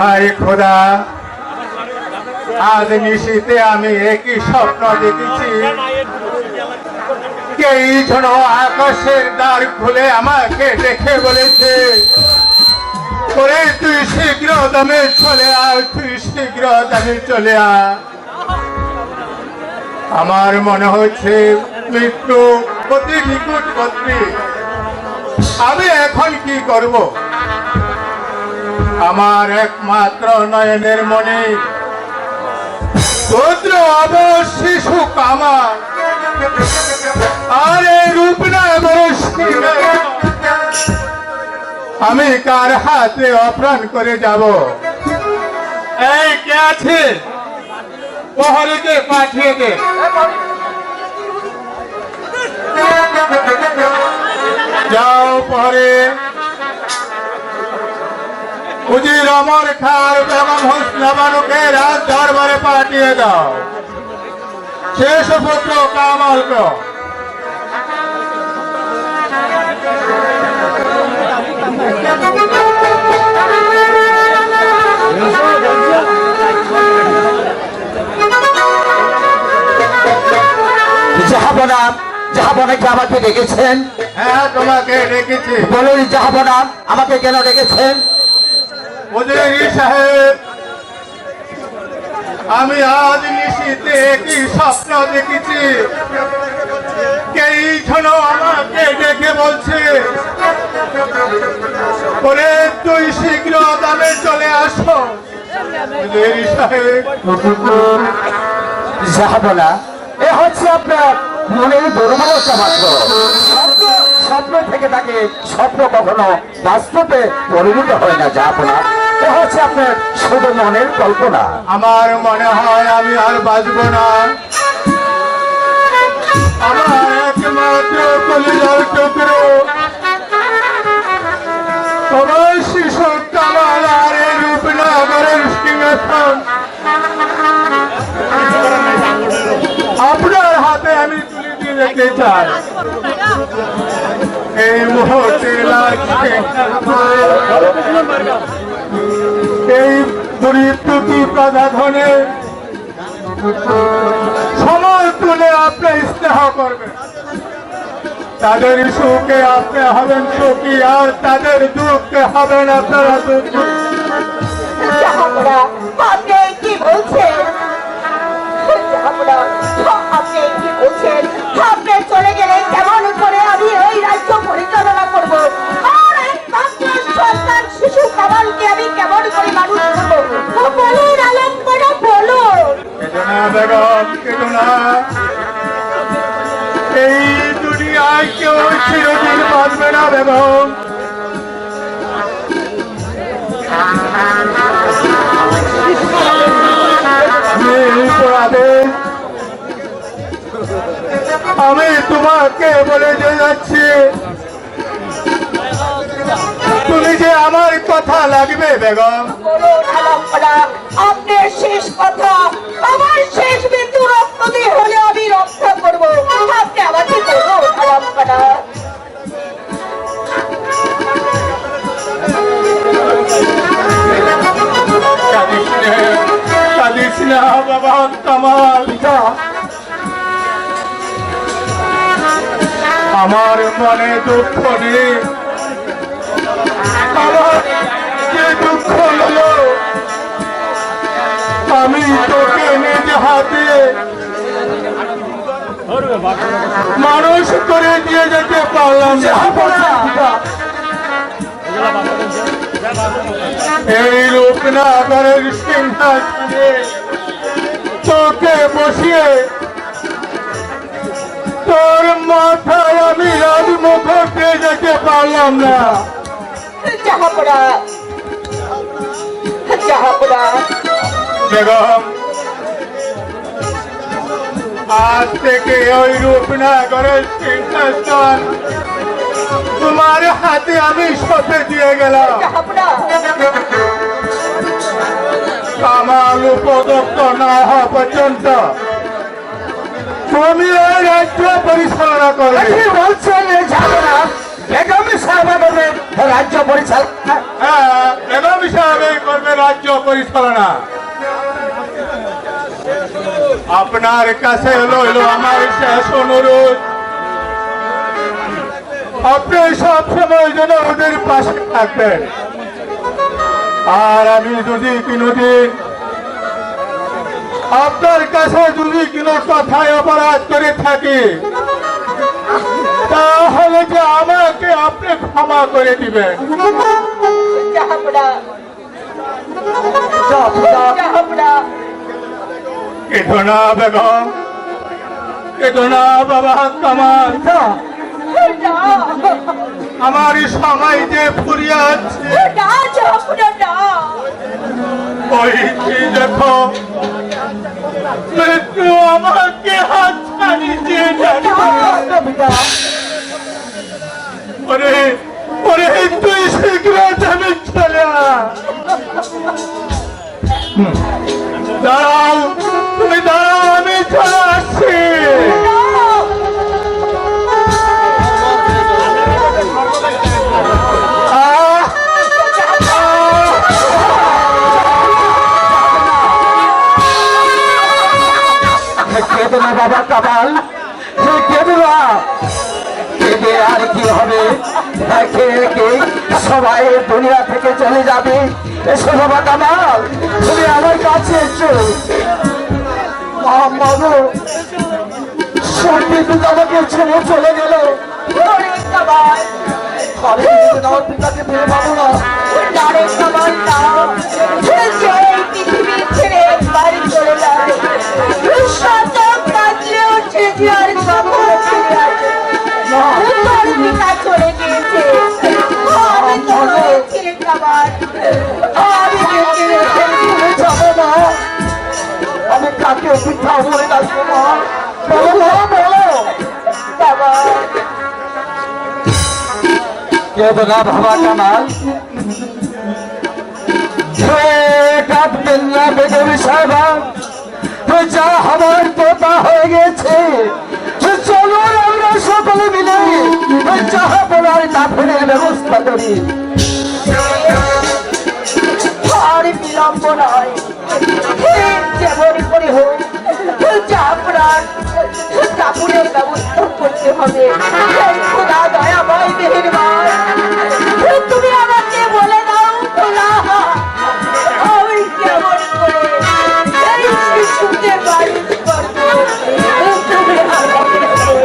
হায় খোদা, আজ নিশীতে আমি একই স্বপ্ন দেখেছি। কে যেন আকাশের দ্বার খুলে আমাকে দেখে বলেছে, ওরে তুই শীঘ্র দামে চলে আয়, তুই শীঘ্র দামে চলে আয়। আমার মনে হচ্ছে মৃত্যু অতি নিকটবর্তী। আমি এখন কি করব? আমার একমাত্র নয়নের মনে পুত্র অবশ শিশু কামা, আরে রূপনা আমি কার হাতে অপ্রাণ করে যাব? এই কে আছে? প্রহরীকে পাঠিয়ে দে। যাও পরে উজির অমর খার বেগম হোসনা বানুকে রাজ দরবারে পাঠিয়ে দাও। শেষ পুত্র কামালকে জাহাবনা, জাহাবনা কি আমাকে ডেকেছেন? হ্যাঁ, তোমাকে ডেকেছি। বলুন জাহাবনা, আমাকে কেন ডেকেছেন? উজির সাহেব, আমি আজ নিশীতে একই স্বপ্ন দেখেছি। কে যেন আমাকে ডেকে বলছে, ওরে তুই শীঘ্র দামে চলে আসো। উজির সাহেব, জাহাবনা, এ হচ্ছে আপনার মনের দুর্বলতা মাত্র। স্বপ্ন থেকে থাকে, স্বপ্ন কখনো বাস্তবে পরিণত হয় না জাহাবনা। এ হচ্ছে আপনার শুধু মনের কল্পনা। আমার মনে হয় আমি আর বাঁচব না। আমার একমাত্র কলিজার টুকরো তোমার শিশু কামাল আর এই রূপনগরের সিংহাসন আপনার হাতে আমি তুলে দিয়ে যেতে চাই। এই মুহূর্তে এই দুরিত্রুটি প্রধাধনে সময় তুলে আপনি স্নেহ করবেন। তাদের সুখে আপনি হবেন সুখী, আর তাদের দুঃখে হবেন আপনারা দুঃখী। আপনি কি বলছেন? আপনি কি বলছেন? আপনি চলে গেলে কেমন করে আমি ওই রাজ্য পরিচালনা করব? আর একমাত্র সন্তান শিশু কামালকে আমি কেমন করে মানুষ করবো? বলুন আলম করে বলুন। কেটো না বেগম, কেটো না। এই দুনিয়ায় কেউ চিরদিন বাঁচবে না বেগম। আমি তোমাকে বলে যাচ্ছি, তুমি যে আমার কথা লাগবে বেগম। বলুন আলম করা, আপনার শেষ কথা, আমার শেষ মৃত্যু রক্ত দিয়ে হলে আমি রক্ষা করবো। আপনি আমাকে বলুন আলম করা। কাঁদিস না বাবা কামাল, আমার মনে দুঃখ নেই। আমার যে দুঃখ হলো, আমি তোকে নিজ হাতে মানুষ করে দিয়ে যেতে পারলাম না। এই রূপনগরের সিংহাসনে তোকে বসিয়ে তোর মাথায় আমি রাজমুখে যেতে পারলাম না। জাহাপড়া, জাহাপড়া, বেগম, আজ থেকে ওই রূপনগরের সিংহাসন তোমার হাতে আমি সঁপে দিয়ে গেলাম। জাহাপড়া, কামাল উপযুক্ত না হওয়া পর্যন্ত তুমি এই রাজ্য পরিচালনা করবে। বলছেন জাহাপড়া, বেগম সাহেবা করবে রাজ্য পরিচালনা। হ্যাঁ, বেগম সাহেব করবে রাজ্য পরিচালনা। আপনার কাছে হলো আমার শেষ অনুরোধ, আপনি সব সময় যেন ওদের পাশে থাকবেন। আর আমি যদি কোনোদিন আপনার কাছে যদি কোনো কথায় অপরাধ করে থাকি, তাহলে যে আমাকে আপনি ক্ষমা করে দিবেন। জাহাপনা, জাহাপনা, জাহাপনা, কেঁদো না বেগম, কেঁদো না বাবা কামাল, না, না, আমার সময় যে ফুরিয়ে আছে। না, জাহাপনা, না। ওই যে দেখো, মৃত্যু আমাকে হাত ছাড়ি দিয়ে যাচ্ছে। পিতা, ওরে ওরে, তুই শীঘ্র যাবি, চলে আয়। দাঁড়াও, তুমি দাঁড়াও, আমি চলে আসছি। আহ! কেঁদো না বাবা কামাল, কেঁদো না। কেঁদে আর কি হবে? একে একে সবাই দুনিয়া থেকে চলে যাবে। এসো বাবা কামাল, তুমি আমার কাছে এসো। মাগো, সত্যি তুমি আমাকে ছেড়ে চলে গেল। ওরে কামাল, আমি যদি আমার পিতাকে ফিরে পাবো না। না রে কামাল, না। যে এই পৃথিবী ছেড়ে বাড়ি চলে যায়, শত কাঁদলেও সে যে আর কখনো ফিরে আসে না। তোর পিতা চলে গিয়েছে, আমি তো রয়েছি রে কামাল, আমি বেঁচে রয়েছি। ভুলে যাবো না। আমি কাকে পিঠা বলে ডাকবো মা? বলো মা, বলো। কামাল, কেঁদো না বাবা কামাল, কাঁদবেন না বেগম সাহেবা। যা হবার তো তা হয়ে গেছে। চলো আমরা সকলে মিলে যাহা বলার দাফনের ব্যবস্থা করি। আর বিলম্ব নয়, যেমন করে হোক আপনার কাপড়ের ব্যবস্থা করতে হবে। এই খোদা দয়াময় মেহেরবান, তুমি আমাকে বলে দাও খোদা, আমি কেমন করে এই শিশুকে বাড়ি করবো, তুমি আমাকে বলে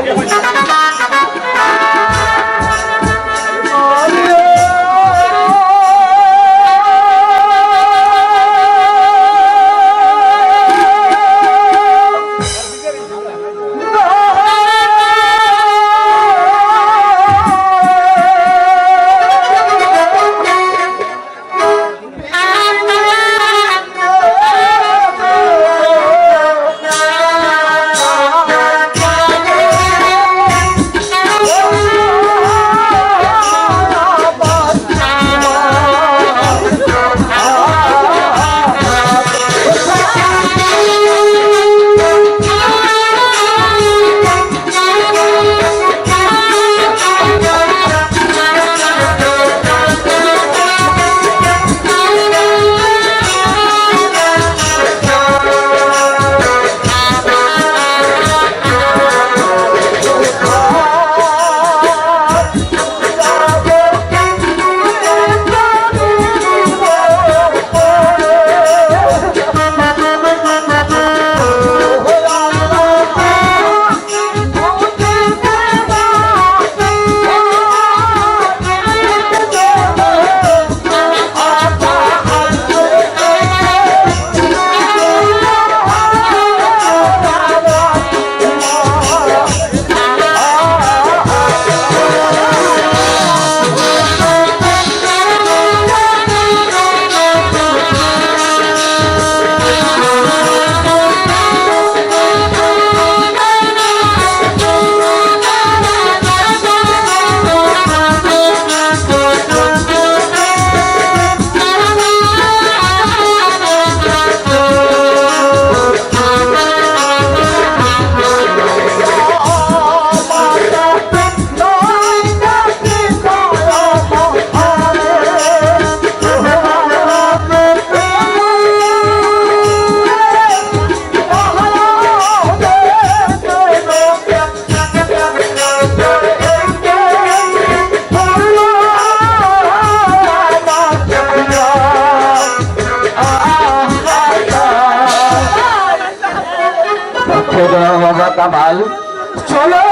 চলো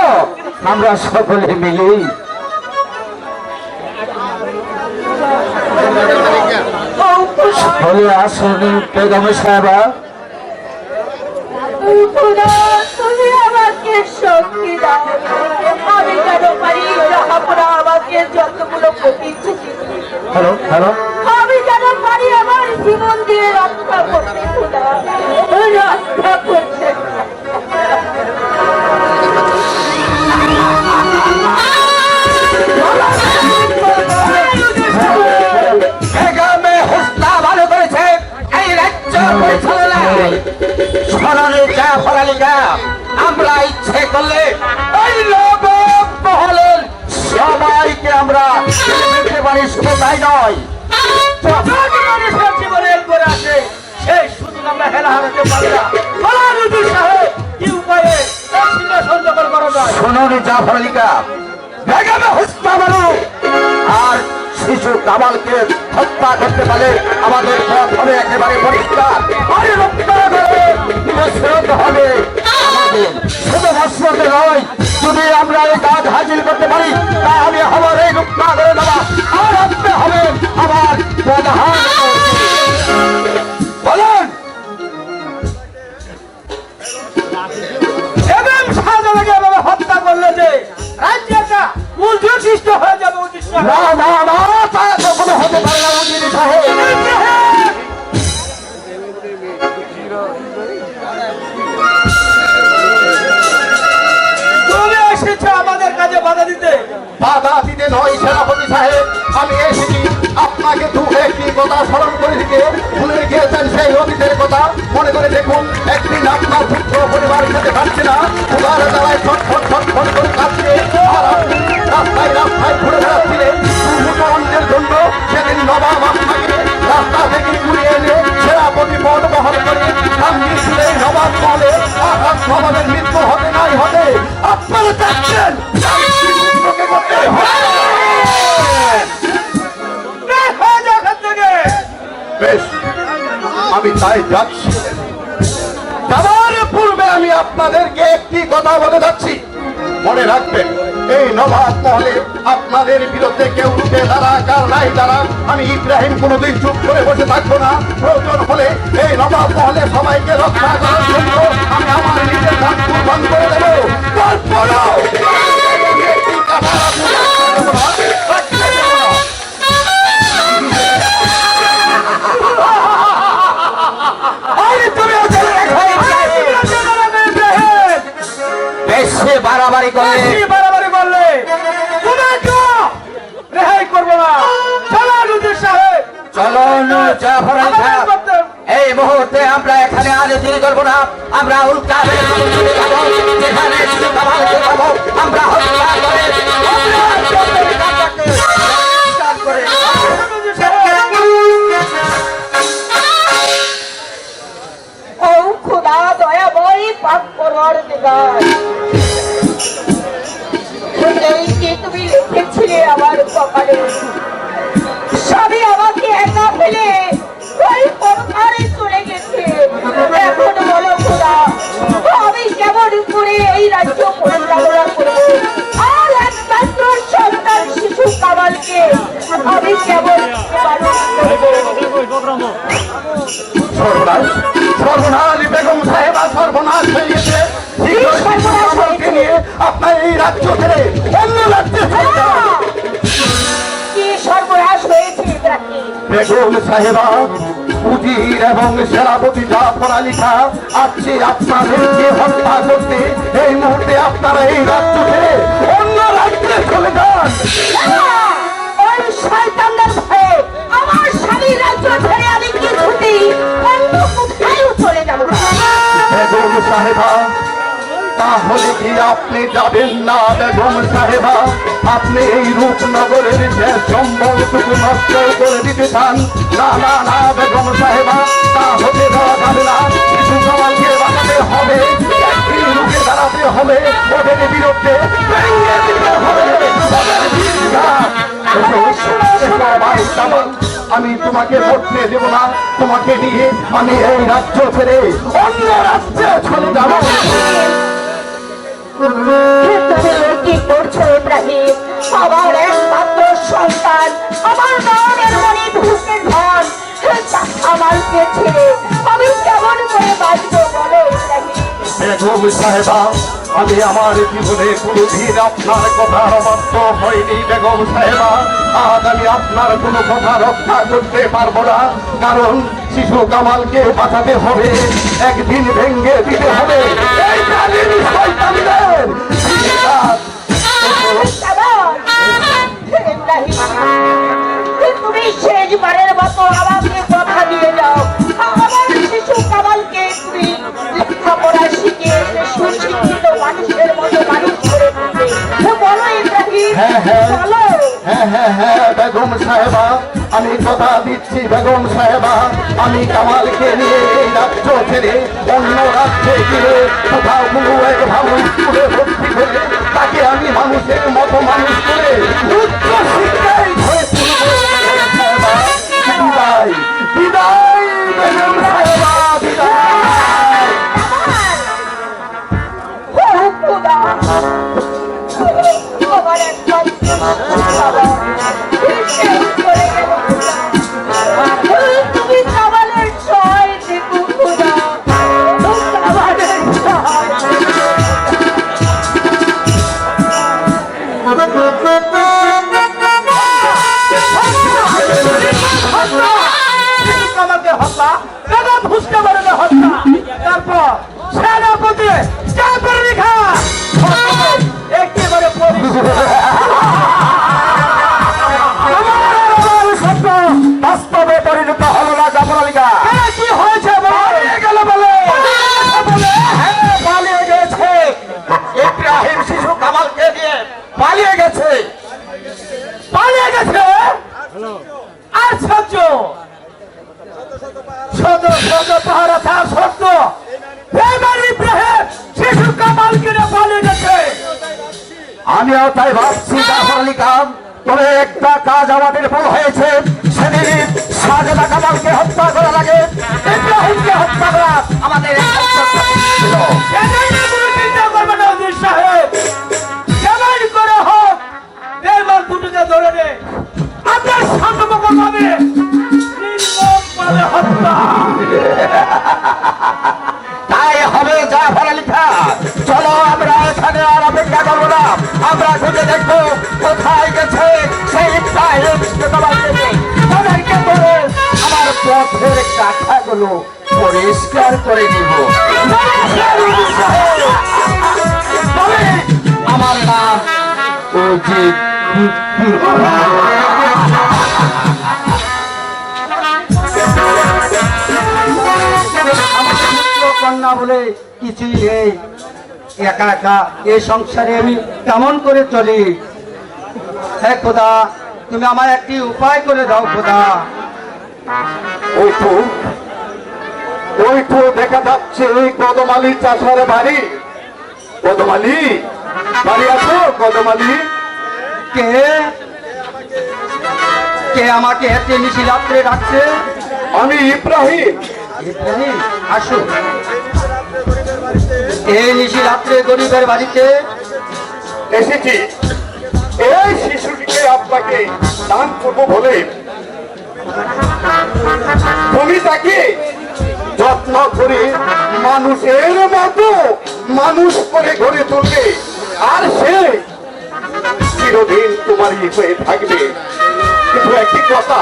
আমরা সকলে মিলে চলে আসুন বেগম সাহেবা। তুমি আমাকে শক্তি দাও, আমি যেন পারি জাহাপনা আমাকে যতগুলো প্রতিশ্রুতি দিয়েছে, হ্যালো হ্যালো আমি যেন পারি আমার জীবন দিয়ে রক্ষা করতে। খোদা রক্ষা করতে। বেগমে হোসনা ভালো করেছে এই রাজ্য পরিচালনায়। স্মরণে যা ফলালিকা আমরা ইচ্ছে করলে এই লোক মহলের সবাইকে আমরা দেখতে পারি, শুধু তাই নয় মানুষের জীবনের উপরে আসে সেই সুযোগ আমরা হেলা হারাতে পারি না। কি উপায়ে সিংহাসন দখল করা যায়? শোনোনি যা ফলালিকা, বেগমে হোসনা ভালো আর শিশু কামালকে হত্যা করতে পারে আমাদের পথ হবে একেবারে পরিষ্কার। আর রক্ষা করে ফেরত হবে আমাদের, শুধু ভাস্করতে নয়, যদি আমরা এই কাজ হাসিল করতে পারি তাহলে আমার এই রক্ষা করে দেওয়া আর রাখতে হবে আমার প্রধান। বলুন এবং শাহজাহানকে এভাবে হত্যা করলে যে রাজ্যটা উদ্যোগ সৃষ্টি হয়ে যাবে। না না না, তা কখনো হতে পারে না উজির সাহেব। তুমি এসেছো আমাদের কাজে বাধা দিতে। বাধা দিতে নয় সেনাপতি সাহেব, আমি এসেছি আপনাকে দু একটি কথা স্মরণ করে দিতে। ভুলে গিয়েছেন সেই অতীতের কথা, মনে করে দেখুন। একদিন আপনার পুত্র পরিবারের সাথে থাকছে না, উদার জ্বালায় ছটফট ছটফট করে কাঁদছে, আর আপনি রাস্তায় রাস্তায় ঘুরে বেড়াচ্ছিলেন অন্যের জন্য। সেদিন নবাব আপনাকে রাস্তা থেকে ঘুরিয়ে এনে সেনাপতি পদ বহন করে সামনে ছিলেন নবাব মহলে। আঘাত নবাবের মৃত্যু হতে নাই হতে আপনারা চাচ্ছেন বেশ, আমি তাই যাচ্ছি। যাওয়ার পূর্বে আমি আপনাদেরকে একটি কথা বলে যাচ্ছি, মনে রাখবেন এই নবাব মহলে আপনাদের বিরুদ্ধে কেউ উঠে দাঁড়াক আর নাই দাঁড়াক, আমি ইব্রাহিম কোনোদিন চুপ করে বসে থাকবো না। প্রয়োজন হলে এই নবাব মহলে সবাইকে রক্ষা করার জন্য আমি আমার নিজের কাজ কুরবান করে দেবো। তারপরও বেশি বাড়াবাড়ি করলে তোমাকে রেহাই করবো না। চলুন জাফর আলী সাহেব, এই মুহূর্তে আমরা এখানে আর দেরি করবো না। আমরা উল্কা যেখানে আমরা হত্যা করে ও খোদা দয়াময় পাক করবার দিগার, এই যে তুমি লিখেছিলে আমার কপালে, সবই আমাকে একা ফেলে ওই পরকারে চলে গেছে। এখন বলো খোদা, আমি কেমন করে এই রাজ্য পরিচালনা করবো? আর একমাত্র সন্তান শিশু কামালকে আমি কেমন পালন করবো? সর্বনাশ বেগম সাহেবা, সর্বনাশ হয়ে গেছে। নিয়ে আপনার এই রাজ্য ছেড়ে অন্য রাজ্যে কি সর্বনাশ হয়েছে বেগম সাহেবা, উজির এবং সেনাপতি জাফর আলী খান আসছে আপনাদেরকে হত্যা করতে। এই মুহূর্তে আপনারা এই রাজ্য ছেড়ে অন্য রাজ্যে চলে যান। ওই শয়তানদের ভয়ে আমার স্বামীর রাজ্য ছেড়ে আমি কিছুতেই অন্য কোথাও চলে যাব না। বেগম সাহেবা, তাহলে কি আপনি যাবেন না? বেগম সাহেবা, আপনি এই রূপনগরের যে সম্বলটুকু নষ্ট করে দিতে চান? না না না বেগম সাহেবা, তা হতে দেওয়া যাবে না। কিছু সমাজকে বাঁচাতে হবে, একদিন রুখে দাঁড়াতে হবে, ওদের বিরুদ্ধে ভেঙে দিতে হবে। আমি তোমাকে পড়তে দেব না, তোমাকে নিয়ে আমি এই রাজ্য ছেড়ে অন্য রাজ্যে চলে যাব। তুমি কি করছো ইব্রাহিম? আমার একমাত্র সন্তান, আমার নয়নের মণি ধুকের ধন আমাকে ছেড়ে আমি কেমন করে বাঁচবো বলো ইব্রাহিম? বেগম সাহেবা, আমি আমার জীবনে কোনোদিন আপনার কথা অমান্য হয়নি বেগম সাহেবা। আজ আমি আপনার কোনো কথা রক্ষা করতে পারবো না, কারণ শিশু কামালকে বাঁচাতে হবে, একদিন ভেঙে দিতে হবে এই জালিম শয়তানদের। তুমি শেষবারের মতো আমাকে কথা দিয়ে যাও, আমার শিশু কামালকে তুমি লেখাপড়া শিখিয়ে সুশিক্ষিত মানুষের মতো মানুষ করে তুলবে। বলো ইব্রাহিম, বলো। হ্যাঁ বেগম সাহেবা, আমি কথা দিচ্ছি বেগম সাহেবা, আমি কামালকে নিয়ে এই রাজ্য ছেড়ে অন্য রাজ্যে গিয়ে কোথাও কোনো এক ভালো স্কুলে ভর্তি করে তাকে আমি মানুষের মতো মানুষ করে উচ্চ শিক্ষায় ধরে তুলব। বেগম সাহেবা, বিদায় বিদায় বেগম সাহেবা, বিদায়। ও খোদা, আমার একদম বাবা শেষ করে গেল। তুমি কামালের ছয় দেখো খোদা, কামালের ছয়। আমাকে হত্যা, দাদা ফুসকা মারানো হত্যা, তারপর সেনাপতি চাপের রেখা একেবারে সত্য বাস্তবে পরিণত হলো না। জাফর আলী খাঁ কি হয়েছে পালিয়ে গেল বলে? হ্যাঁ, পালিয়ে গেছে। ইব্রাহিম শিশু কামালকে নিয়ে পালিয়ে গেছে, পালিয়ে গেছে। আর সহ্য শত শত পাহারা থাকা সত্য এবার ইব্রাহিম শিশু কামালকে নিয়ে পালিয়ে গেছে। আমিও তাই ভাবছি জাফর আলী খান, তবে একটা কাজ আমাদের ভুল হয়েছে। সেদিন সাজেদা কামালকে হত্যা করার আগে ইব্রাহিমকে হত্যা করা আমাদের ছিল। চিন্তা করবেন না ওজির সাহেব, কেমন করে হোক এবার দুটোকে ধরে নে, আপনার শান্তমুখ হবে নির্মমভাবে হত্যা। তাই হবে জাফর আলী খান, চলো আমরা এখানে আর অপেক্ষা করবো না, আমরা খুঁজে দেখবো কোথায় গেছে সেই ইব্রাহিম কামালকে। তাদেরকে ধরে আমার পথের কাঠাগুলো পরিষ্কার করে নিব। আমার নাম অজিত। কন্যা বলে কিছুই নেই, একা একা এই সংসারে আমি কেমন করে চলি? হ্যাঁ খোদা, তুমি আমার একটি উপায় করে দাও খোদা। ওই তো দেখা যাচ্ছে কদমালি চাষার বাড়ি। কদমালি বাড়ি আছো? কদমালি কে কে আমাকে হেঁটে নিশি রাত্রে ডাকছে? আমি ইব্রাহিম। ইব্রাহিম, আসো। এই নিশি রাত্রে গরিবের বাড়িতে এসেছি এই শিশুটিকে আপনাকে দান করবো বলে। তুমি তাকে যত্ন করে মানুষের মতো মানুষ করে গড়ে তুলবে, আর সে চিরদিন তোমারই হয়ে থাকবে। কিন্তু একটি কথা,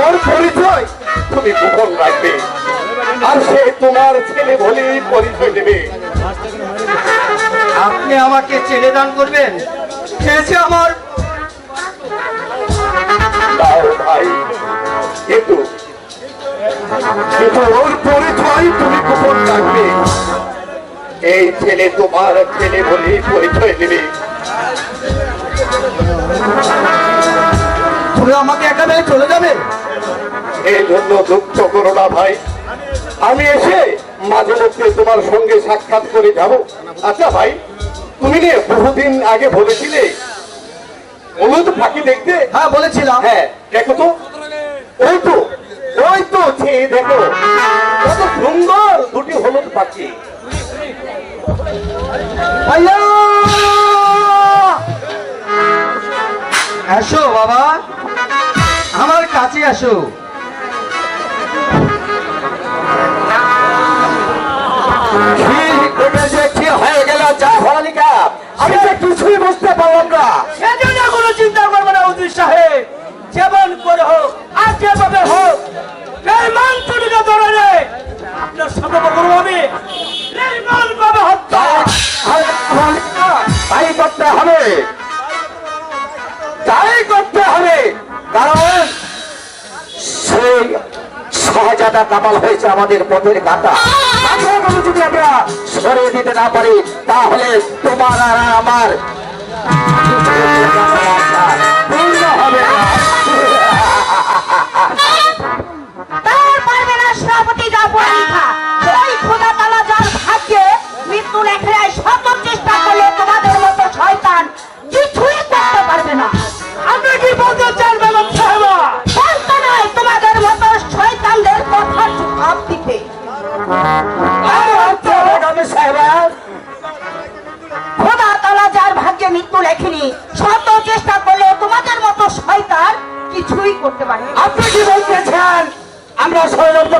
ওর পরিচয় তুমি গোপন রাখবে, আর সে তোমার ছেলে বলেই পরিচয় দেবে। আপনি আমাকে ছেলে দান করবেন? চেয়েছে আমার দাও ভাই, কিন্তু ওর পরিচয় তুমি গোপন রাখবে। এই ছেলে তোমার ছেলে বলেই পরিচয় দেবে। তুমি আমাকে একেবারে চলে যাবে? এই জন্য দুঃখ করো না ভাই, আমি এসে মাঝে মধ্যে তোমার সঙ্গে সাক্ষাৎ করে যাব। আচ্ছা ভাই, তুমি যে বহুদিন আগে বলেছিলে হলুদ পাখি দেখতে? হ্যাঁ বলেছিলাম। হ্যাঁ, দেখো তো, ওই তো চেয়ে দেখো কত সুন্দর দুটি হলুদ পাখি। ভাইয়া আসো বাবা, আমার কাছে আসো। কি হয়ে গেল যা ভরালিকা, আমি তো কিছুই বুঝতে পারলাম না। সেজন্য কোনো চিন্তা করবে না উদ্দিন সাহেব, যেমন করে হোক আর যেভাবে হোক এই মানসুরিকে ধরে রে আপনার সাথে করবো আমি এই মান পাবে হত্যা। তাই করতে হবে, তাই করতে হবে, কারণ সেই সহজাদা কামাল হয়েছে আমাদের পথের কাটা। যদি আমরা সরিয়ে দিতে না পারি তাহলে তোমার আর আমার পূর্ণ হবে না। তার পারবে না সেনাপতি যা পরীক্ষা। ওই খোদা তালা যার ভাগ্যে মৃত্যু লেখে শত চেষ্টা করলে তোমাদের মতো শয়তান কিছুই করতে পারবে না। আপনি কি বলতে চান বেগম সাহেবা? বলতে নয়, তোমাদের মতো শয়তানদের কথার জবাব দিতে। খোদা তালা যার ভাগ্যে মৃত্যু লেখেনি শত চেষ্টা করলে তোমাদের মতো শয়তান কিছুই করতে পারে না। আপনি কি বলতে চান আমরা ষড়যন্ত্র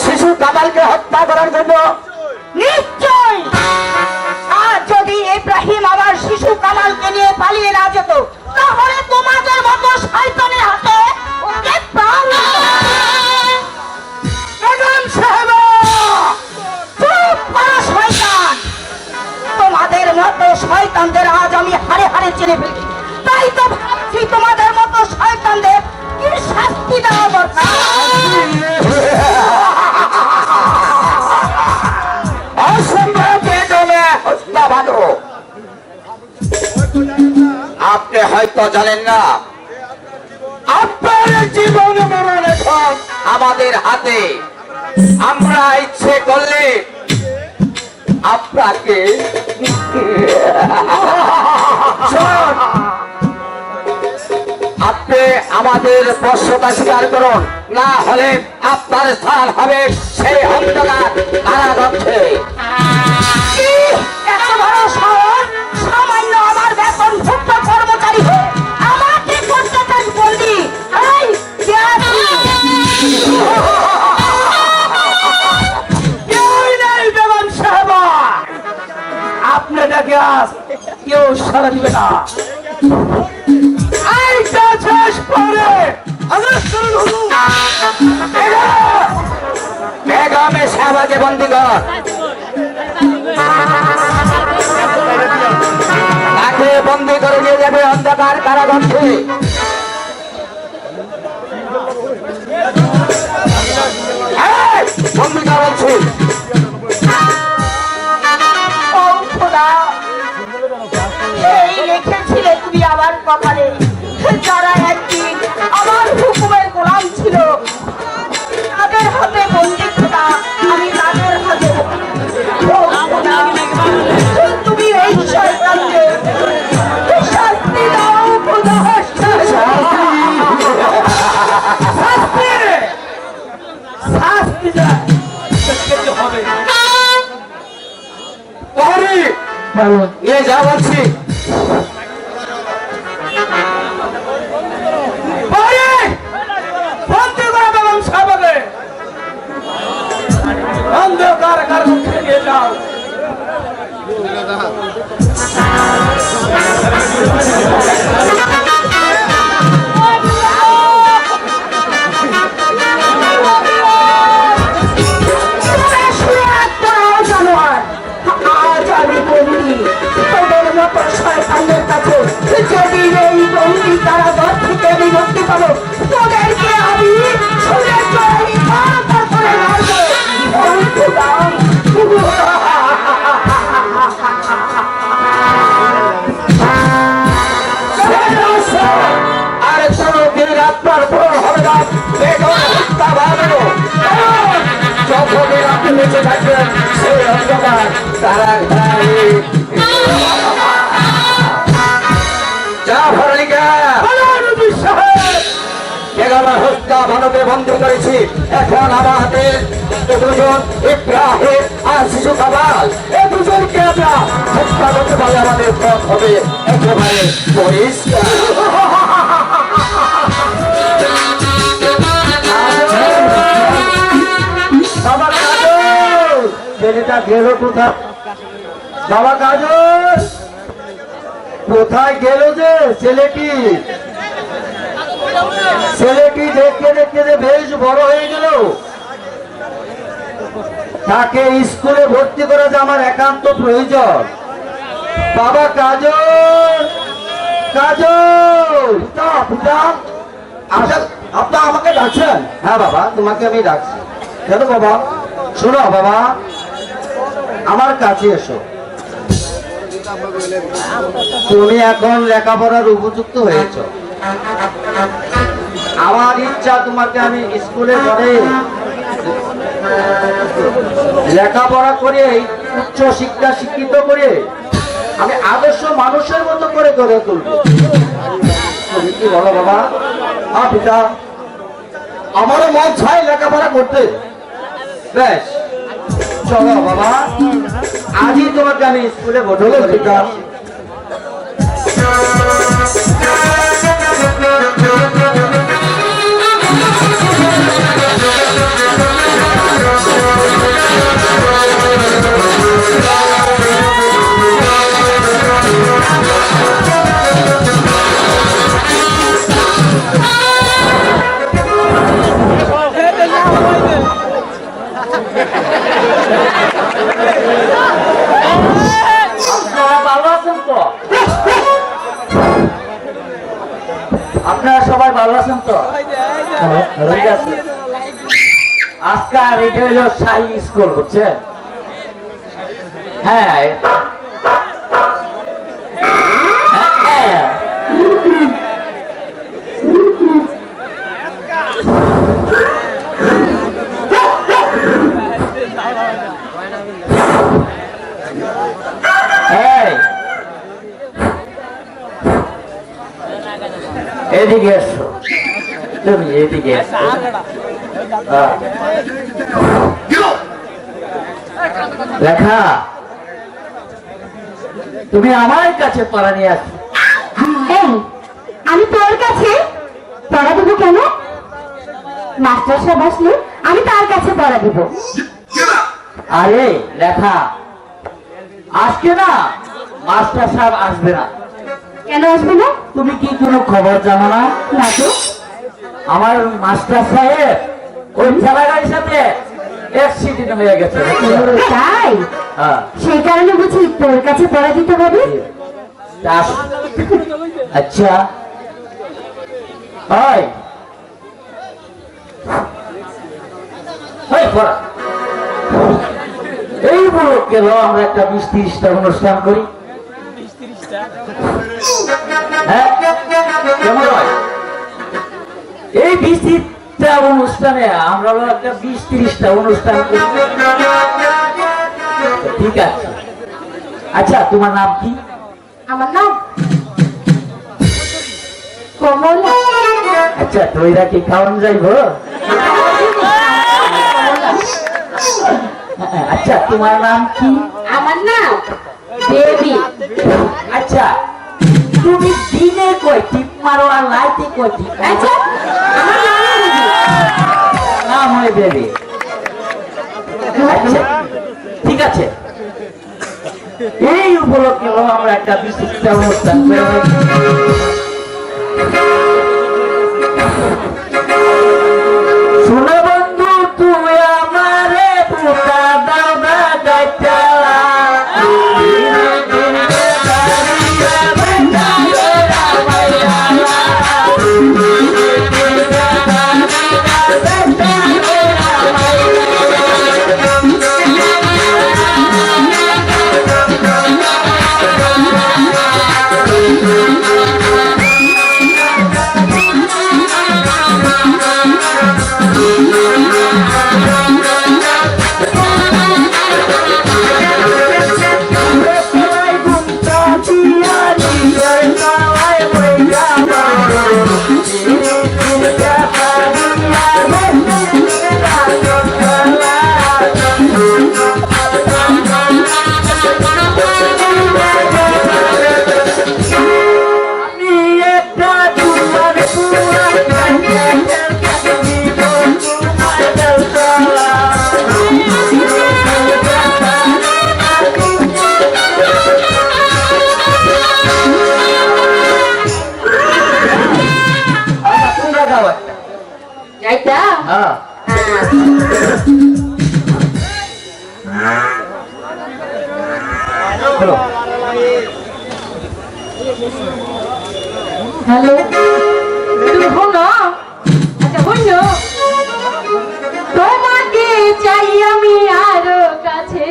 শিশু কামালকে হত্যা করার জন্য? নিশ্চয়। আর যদি ইব্রাহিম আমার শিশু কামালকে নিয়ে পালিয়ে না যেত তাহলে তোমাদের মতো শয়তানের হাতে ওকে প্রাণ বেগম সাহেবা চুপ করো শয়তান। তোমাদের মতো শয়তানদের আজ আমি হাড়ে হাড়ে চিনে ফেলি। তাই তো ভাবছি তোমাদের মতো শয়তানদের কি শাস্তি দেওয়া দরকার। আপনি হয়তো জানেন না আপনার জীবন মরণ এখন আমাদের হাতে। আমরা ইচ্ছে করলে আপনাকে আপনি আমাদের বশ্যতা স্বীকার করুন, না হলে আপনার স্থান হবে সেই অন্ধকার কারাগারে। এত বড় সাহস! সামান্য আমার বেতনভুক্ত কর্মচারী হয়ে আমাকে করতে চান বন্দি? এই, কে আছিস? কেউই নেই বেগম সাহেবা, আপনাকে আজ কেউ সারা দিবে না। এইটা শেষ করে বেগমে সাহেবাকে বন্দি কর, তাকে বন্দি করে নিয়ে যাবে অন্ধকার কারাগারে। বন্দি কর বলছি। ও খোদা, এই লিখেছিলে তুমি আমার কপালে যারা একদিন আমার হুকুমের গোলাম ছিল তাদের হাতে বন্দি। খোদা, আমি তাদের হাতে ও খোদা, তুমি এই শয়তানকে শাস্তি দাও খোদা, শাস্তি দেয় খেতে হবে। প্রহরী, নিয়ে যা বলছি। বন্দি করে বেগম সাহেবাকে অন্ধকার কারাগারে নিয়ে যাও। আজ আমি বন্দি তোদের মতো শয়তানদের কাছে। যদি এই বন্দি কারাগার থেকে আমি মুক্তি পাবো তোদেরকে আমি ছুঁড়ে চড়াই করে মারবো। ওই খোদা, আর কোনদিন আপনার ভুল হবে না। বেগম হত্যা ভালো, যতদিন আপনি বেঁচে থাকবেন সেই অন্ধকার কারাগারে। যা ভরণিকা, বেগমের হত্যা মানবে বন্ধ করেছি। এখন আমাদের দুজন ইব্রাহিম আর শিশু কামাল, এই দুজন রক্ষা করতে পারলে আমাদের পথ হবে একেবারে পরিষ্কার। বাবা কাজল, ছেলেটা গেল কোথায়? বাবা কাজল, কোথায় গেল যে ছেলেটি? ছেলেটি দেখতে দেখতে যে বেশ বড় হয়ে গেল, তাকে স্কুলে ভর্তি করা যে আমার একান্ত প্রয়োজন। বাবা কাজল, কাজল, আপনি আমাকে ডাকছেন? হ্যাঁ বাবা, তোমাকে আমি ডাকছি। কেন বাবা? শোনো বাবা, আমার কাছে এসো। তুমি এখন লেখাপড়ার উপযুক্ত হয়েছ। আমার ইচ্ছা তোমাকে আমি স্কুলে পড়ে লেখাপড়া করে উচ্চ শিক্ষা শিক্ষিত করে আমি আদর্শ মানুষের মতো করে গড়ে তুলব। তুমি কি বলো বাবা? হ্যাঁ পিতা, আমারও মন চাই লেখাপড়া করতে। বেশ, চলো বাবা, আজই তোমাকে আমি স্কুলে ভর্তি করে দিতাম। আপনারা সবাই ভালো আছেন তো? ঠিক আছে। আজকাল এটা হলো শাহী স্কুল, বুঝছেন? হ্যাঁ, এদিকে এসো, তুমি এদিকে এসো। লেখা, তুমি আমার কাছে পড়া নিয়ে আসো। আমি তোর কাছে পড়া দেবো কেন? মাস্টার সাহেব আসলে আমি তার কাছে পড়া দেব। আরে লেখা, আজকে না মাস্টার সাহেব আসবে না। কেন আসবে না? তুমি কি কোনো খবর জানো না? না তো। আমার মাস্টার সাহেব ওই ঠেলা গাড়ির সাথে অ্যাক্সিডেন্ট হয়ে গেছে। তাই? হ্যাঁ। সেই কারণে বুঝি তোর কাছে পড়া দিতে হবে। আচ্ছা, হয় পড়া। এই বলো কেন আমরা একটা 20-30টা অনুষ্ঠান করি? হ্যাঁ, কেমন হয়? এই 20-30টা অনুষ্ঠানে আমরা একটা 20-30টা অনুষ্ঠান করি। ঠিক আছে। আচ্ছা, তোমার নাম কি? আমার নাম কমলা। আচ্ছা, তোরা কি খাওয়ান যাইব? আচ্ছা, তোমার নাম কি? আমার নাম দেবী। আচ্ছা, তুমি দিনে কয় টিপ মারো আর রাইতে কয় টিপ? আচ্ছা, আমার নাম হয় দেবী। আচ্ছা, ঠিক আছে। এই উপলক্ষে আমরা একটা বিশিষ্ট অনুষ্ঠান করে শুনে বন্ধু, তুমি আমারে পুতা দাও না গাইতালা। হ্যাঁ হ্যালো হ্যালো তুমি শোনো আচ্ছা শোনো তোমাকে চাই আমি আরো কাছে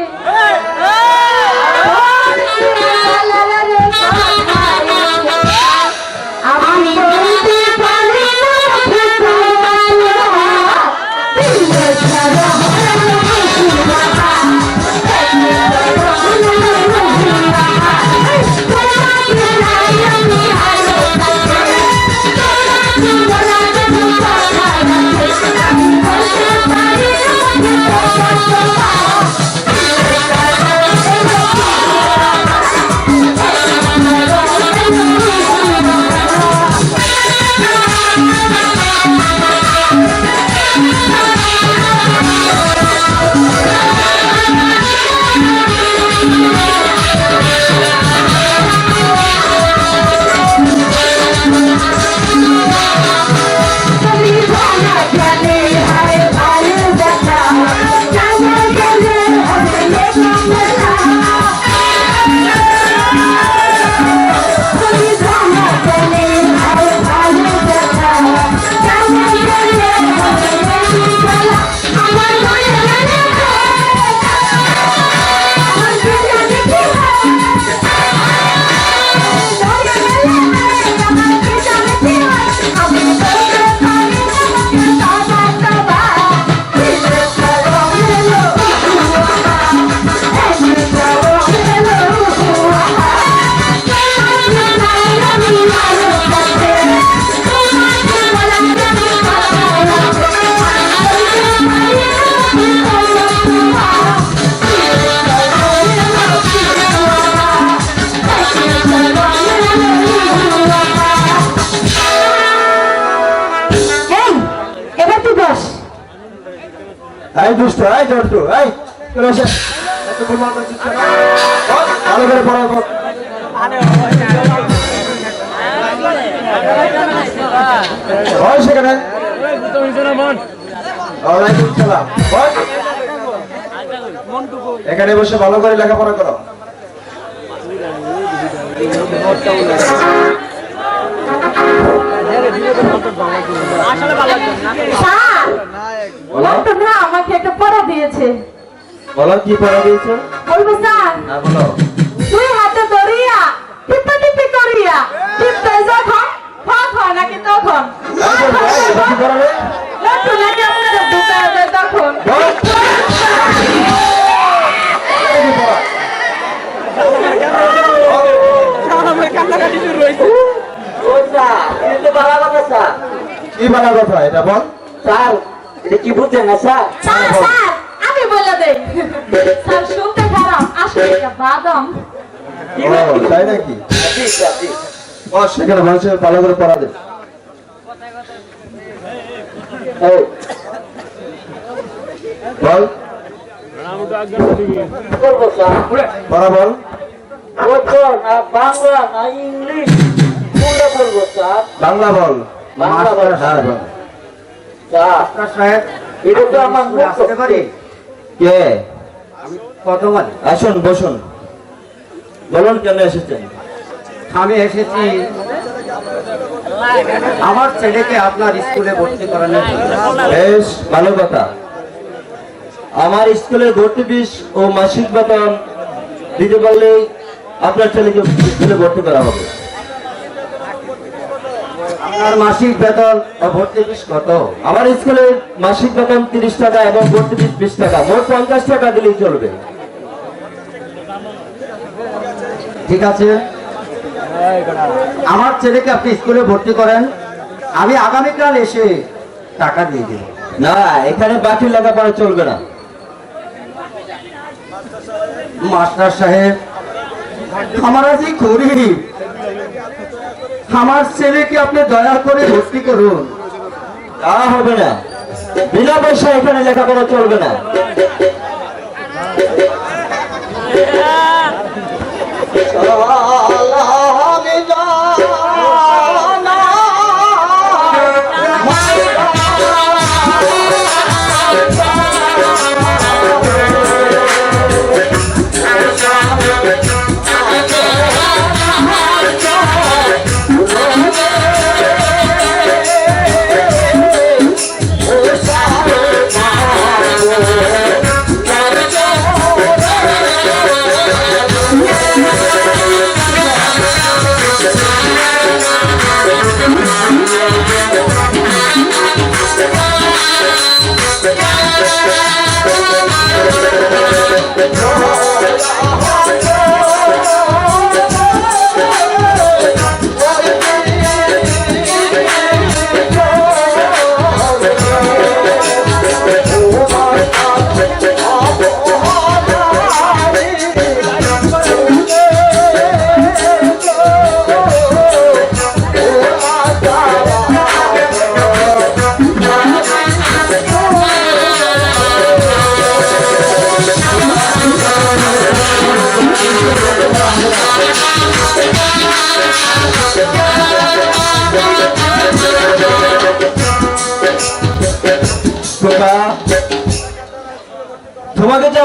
আমি বলতে পারি এই দুষ্ট এই জন্টু এই চলে আসে এত গোলমাল করছিস কেন? ভালো করে পড়া কর। ওই সেখানে ওয়ালাইকুম সালাম। ওই, এখানে বসে ভালো করে লেখাপড়া করো। না আমাকে একটা পড়া দিয়েছে বলো কি পড়া দিয়েছো? বলবো স্যার হ্যাঁ বলো। তুই হাতে ধরিয়া টিপা টিপি করিয়া টিপতে যখন ফাঁক হয় নাকি তখন এটা কি পড়া রে? লটু নাকি আপনাদের ঢুকায় দেয় তখন বল। এটা কি পড়া? কি বালা কথা এটা বল। স্যার স্যার আমি বলে দেই স্যার শুনতে খারাপ আসলে এটা বাদাম ও, তাই নাকি? বস সেখানে মানুষের ভালো করে পড়া দে। এই, বল পড়া বল। বাংলা না ইংলিশ কোনটা বলবো স্যার? বাংলা বল। বাংলা বল। হ্যাঁ বল। স্যার এটা তো আমার মুখ কে? আসুন বসুন। বলুন কেন এসেছেন? আমি এসেছি আমার ছেলেকে আপনার স্কুলে ভর্তি করানোর জন্য। বেশ ভালো কথা। আমার স্কুলে ভর্তি ফিস ও মাসিক বেতন দিতে পারলেই আপনার ছেলেকে স্কুলে ভর্তি করা হবে। আপনার মাসিক বেতন ও ভর্তি ফিস কত? আমার স্কুলে মাসিক বেতন 30 টাকা এবং ভর্তি ফিস 20 টাকা, মোট 50 টাকা দিলেই চলবে। ঠিক আছে, আমার ছেলেকে আপনি স্কুলে ভর্তি করেন, আমি আগামীকাল এসে টাকা দিয়ে দেব। না, এখানে বাকি লেখাপড়া চলবে না। মাস্টার সাহেব, আমার আজ গরিব, আমার ছেলেকে আপনি দয়া করে ভর্তি করুন। তা হবে না, বিনা পয়সা এখানে লেখাপড়া চলবে না। আমি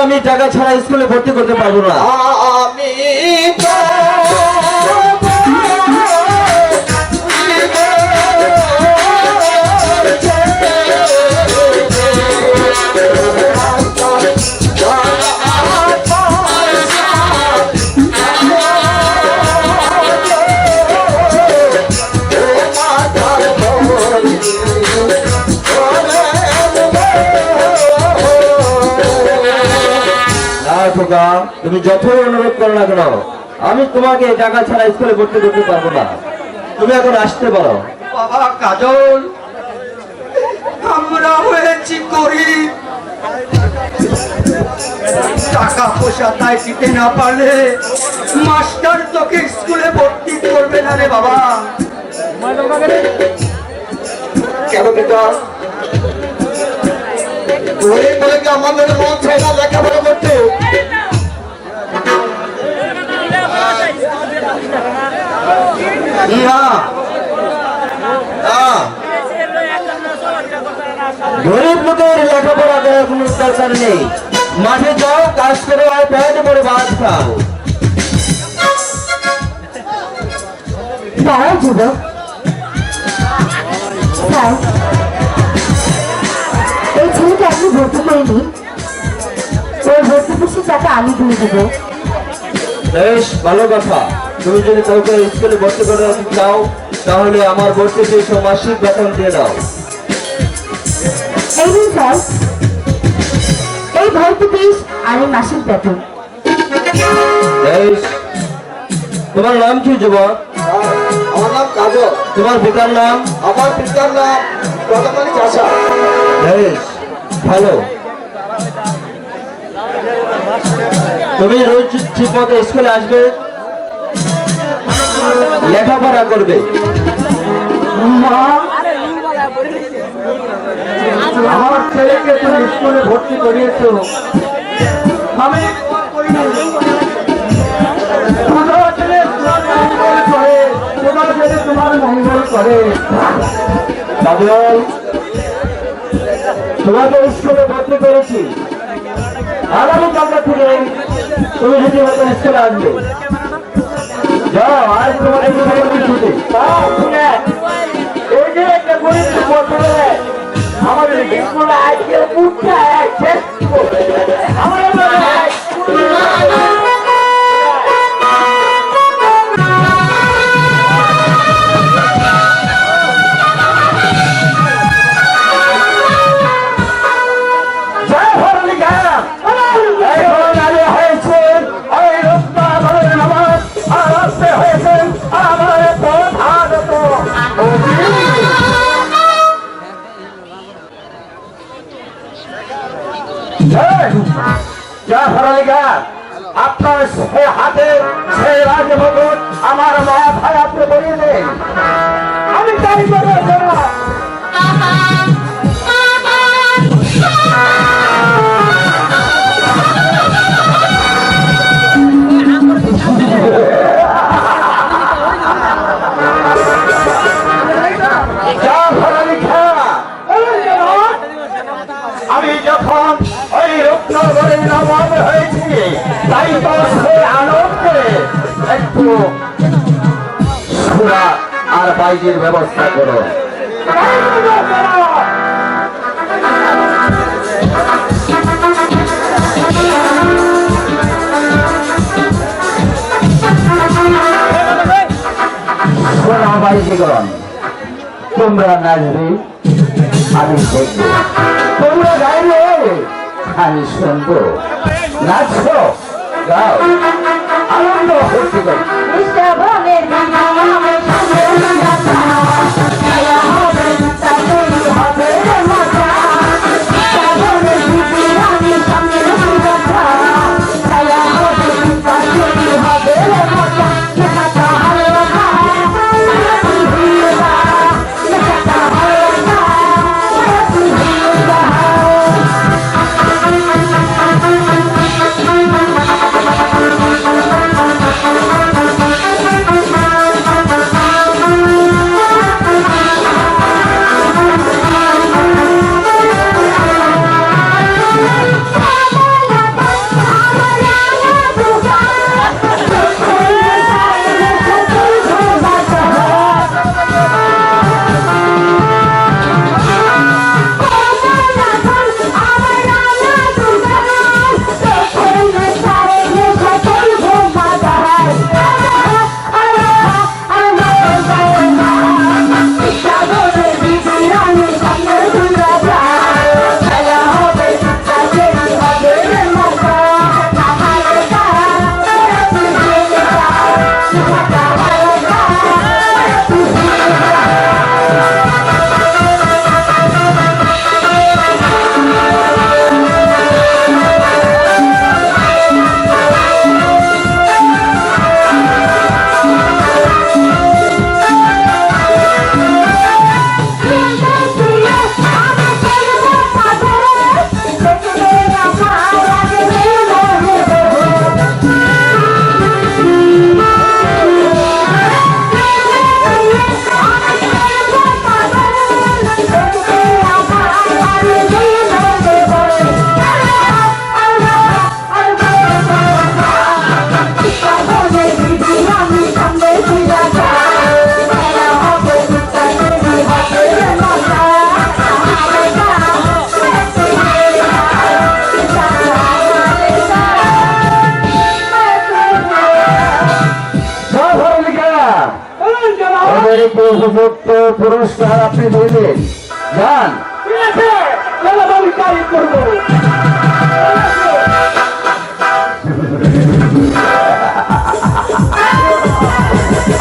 আমি টাকা ছাড়া স্কুলে ভর্তি করতে পারবো না। আমি না খোকা, তুমি যতই অনুরোধ করো না কেন, আমি তোমাকে টাকা ছাড়া স্কুলে ভর্তি করতে পারবো না। তুমি এখন আসতে পারো। বাবা কাজল, আমরা হয়েছি গরিব, টাকা পয়সা তাই দিতে না পারলে মাস্টার তোকে স্কুলে ভর্তি করবে না রে বাবা। কেন বেটা, গরিব বলে কি আমাদের মন চায় না লেখাপড়া করতে? গরিব লোকের লেখাপড়া করার কোনো দরকার নেই। মাঠে যাও, কাজ করে আর পেটে পরে ভাত খাও। দাঁড়াও যুবক, স্যার, এই ছেলেকে আপনি ভর্তি করে নিন, ওর ভর্তি ফিসের টাকা আমি দিয়ে দেবো। বেশ ভালো কথা। তুমি যদি কাউকে স্কুলে ভর্তি করে চাও তাহলে আমার ভর্তি ফিস ও মাসিক বেতন দিয়ে দাও। এই নিন স্যার, এই ভর্তি ফিস আর এই মাসিক বেতন। বেশ, তোমার নাম কি যুবক? আমার নাম কাজল। তোমার পিতার নাম? আমার পিতার নাম গতকালই চাষা। বেশ ভালো। তুমি রোজ ঠিক মতো স্কুলে আসবে, লেখাপড়া করবে। আমার ছেলেকে তুমি স্কুলে ভর্তি করিয়েছো, আমি তোমার ছেলে তোমার মঙ্গল করে। কাজল, তোমাকে স্কুলে ভর্তি করেছি, আগামীকালটা থেকে তুমি যদি হয়তো স্কুলে আসবে। যাও, আজ তোমাদের ছুটি। এই যে একটা গরিব ছেলে আমাদের স্কুলে আজকে উঠতে আমাদের আপনার সে হাতে সে রাজভবন আমার মাথায় আপনি বলিয়ে দেন, আমি তাই করে আমি যখন ওই রূপনগরের নবাব হয়েছি, তাই তো সে আনন্দে একটু সুরা আর বাইজের ব্যবস্থা করো। সোনা বাইজিগণ, তোমরা নাচবে, আমি দেখবো। তোমরা গাইলে আমি শুনবো। নাচো, গাও, আনন্দ করতে পারি। এদেরকে উপযুক্ত পুরস্কার আপনি দিলেন, যান। ঠিক আছে, চলো আমি তাই করবো।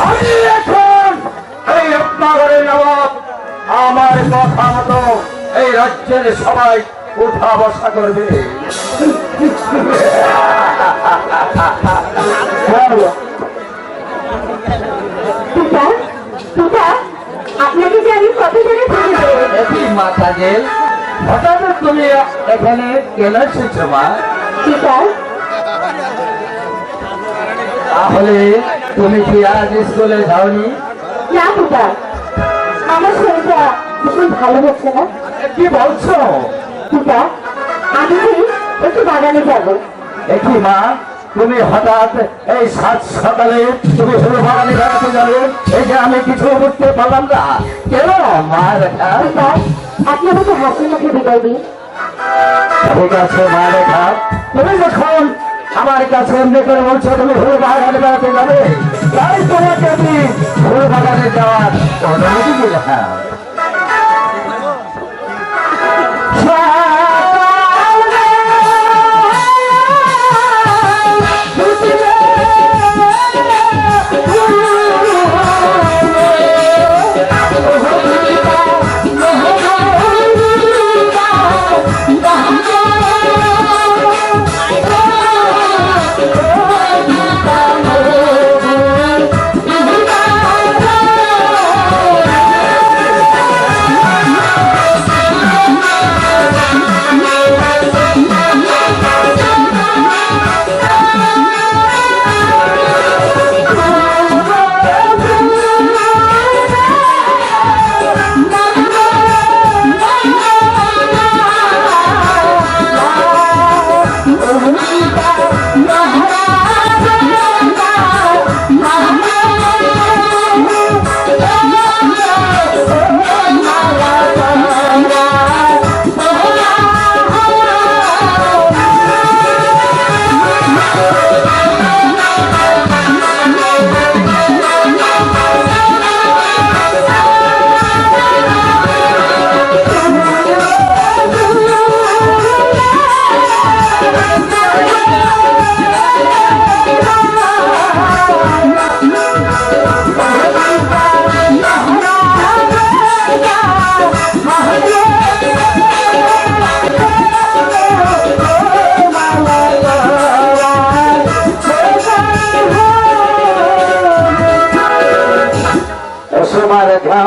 আমি এখন এই রত্নাগরের নবাব, আমার কথা মতো এই রাজ্যের সবাই উঠা বসা করবে। পিতা পিতা আপনাকে যে আমি কত জনে বলবো একই মাতাজেল, হঠাৎ তুমি এখানে কেন এসেছো মা? পিতা তাহলে তুমি কি আজ স্কুলে যাওনি? না পিতা আমার শরীরটা ভীষণ ভালো হচ্ছে না। কি বলছো? পিতা আমি কি একটু বাগানে যাবো। একই মা, তুমি হঠাৎ এই সাত সকালে তুমি হলো বাগানে বেড়াতে যাবে, এই যে আমি কিছু বুঝতে পারলাম না। কেন মা? রেখা, পিতা আপনি আমাকে হাসি মুখে বিদায় দিন। ঠিক আছে মা রেখা, তুমি যখন আমার কাছে এমনি করে বলছো তুমি হলো বাগানে বেড়াতে যাবে, তাই তোমাকে আমি হলো বাগানে যাওয়ার অনুমতি দিলাম।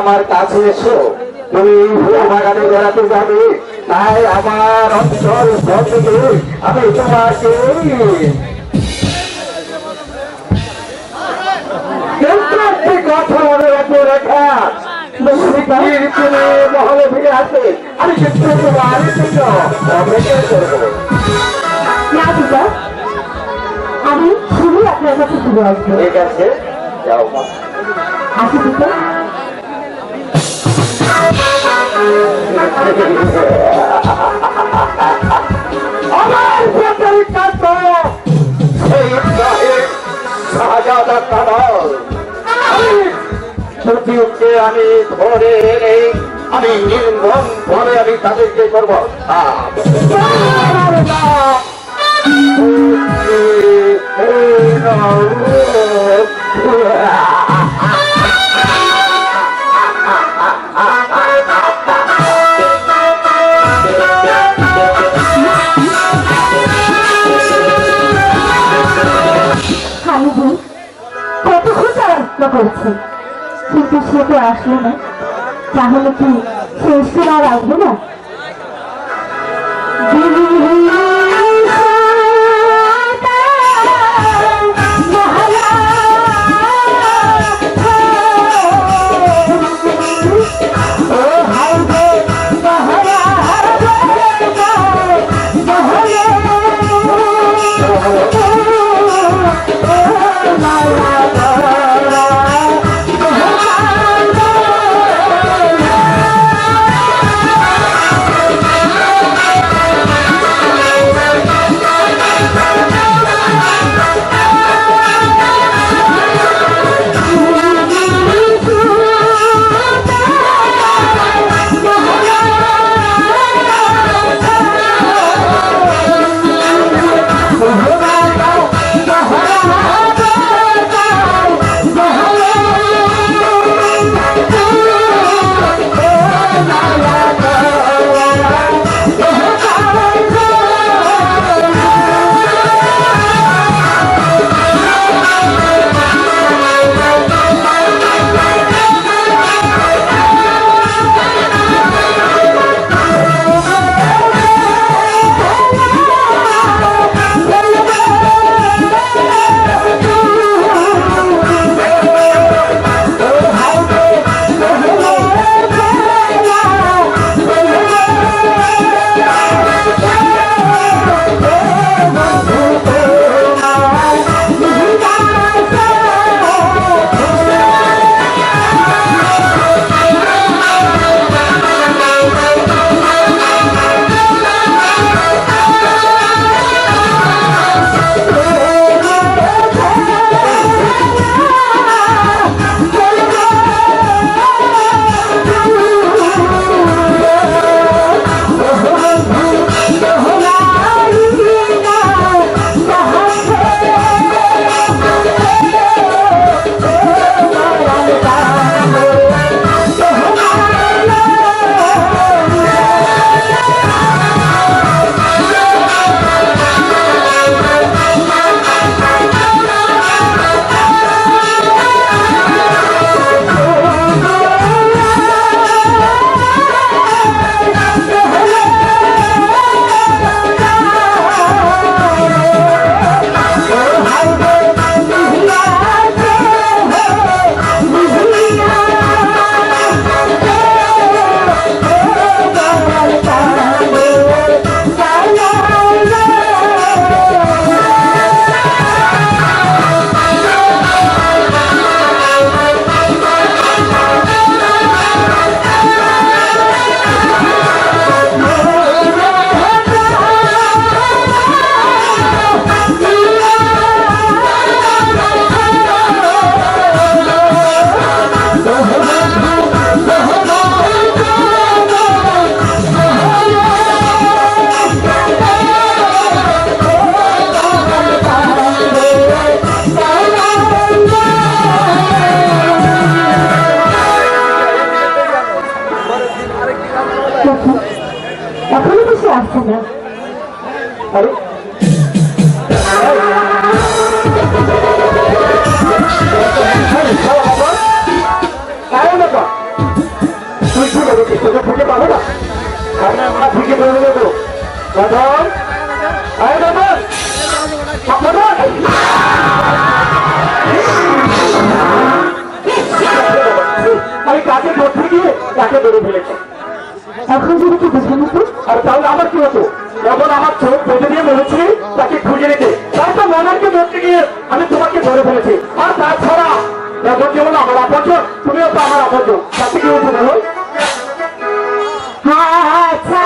আমার কাছে এসো, তুমি ফুল বাগানে বেড়াতে যাবে, তাই আমার অঞ্চল থেকে আমি তোমাকে একটি কথা মনে রাখো রেখা, মহলে ফিরে আসে আমি কিন্তু তোমার জন্য অপেক্ষা করবো। না পিতা আমি শুধু আপনার কাছে ফিরে আসবো। ঠিক আছে, যাও মা। আসি পিতা। আমার প্রচারিত কাণ্ড সেই ইব্রাহিম শাহজাদা কামাল, সতীকে আমি ধরে এনে আমি নির্মম ভাবে আমি তাদেরকে করবো। আমি যে কতক্ষণ চেষ্টা করছি কিন্তু সে তো আসলো না তাহলে কি সে আর আসবে না এখনো তো সে আসছে না আরে তুই শুনে দেখছিস তোকে খুঁজে পাবো না আমরা খুঁজে বেরোবে দেবো দাদন আরে দাদন আমি কাকে ধরতে গিয়ে তাকে ধরে ফেলেছি এখন যদি কি বুঝবে না তো আর তাহলে আমার কি হতো যখন আমার চোখ বেঁধে দিয়ে বলেছি তাকে খুঁজে নিতে তাই তো মনারকে ধরতে গিয়ে আমি তোমাকে ধরে ফেলেছি আর তাছাড়া যখন যেমন আমার আপনজন তুমিও তো আমার আপনজন তাতে কি হতো বলো আচ্ছা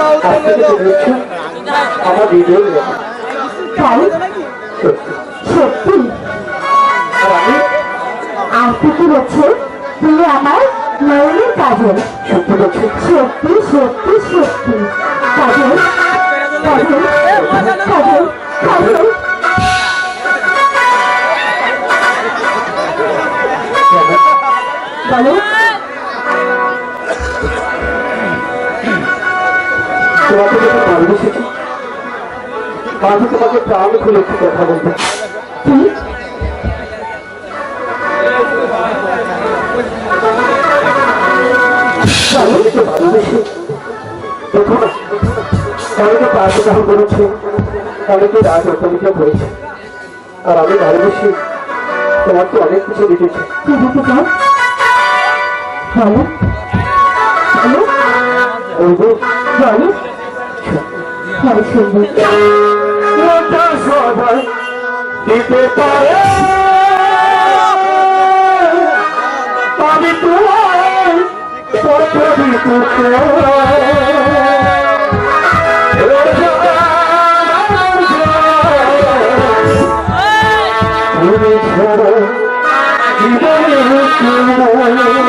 আজ থেকে তুমি হচ্ছে আমার হৃদয়ের রেখা। তাই সত্যি আর আমি আজ থেকে বছর তুমি আমার নয়নের কাজল। সত্যি বলছি। সত্যি সত্যি সত্যি কাজল কাজল কাজল কাজল। বলো তোমাকে যখন ভালোবেসেছি মাঝে তোমাকে প্রাণ খুলে একটু কথা বলবো। কি আমাকে ভালোবেসে দেখো না, অনেকে প্রার্থ গ্রহণ করেছে, অনেকে রাজ অট্টালিকা করেছে, আর আমি ভালোবেসে তোমাকে অনেক কিছু দিতেছি। কি দিতে চাও বলো বলো বলবো বলো হ্যাঁ শুনবো। মনটা সবাই দিতে পারে, আমি তোমার কথা দিতে তুমি ছাড়া জীবনে মনটা সবাই দিতে পারে, আমি তোমার কথা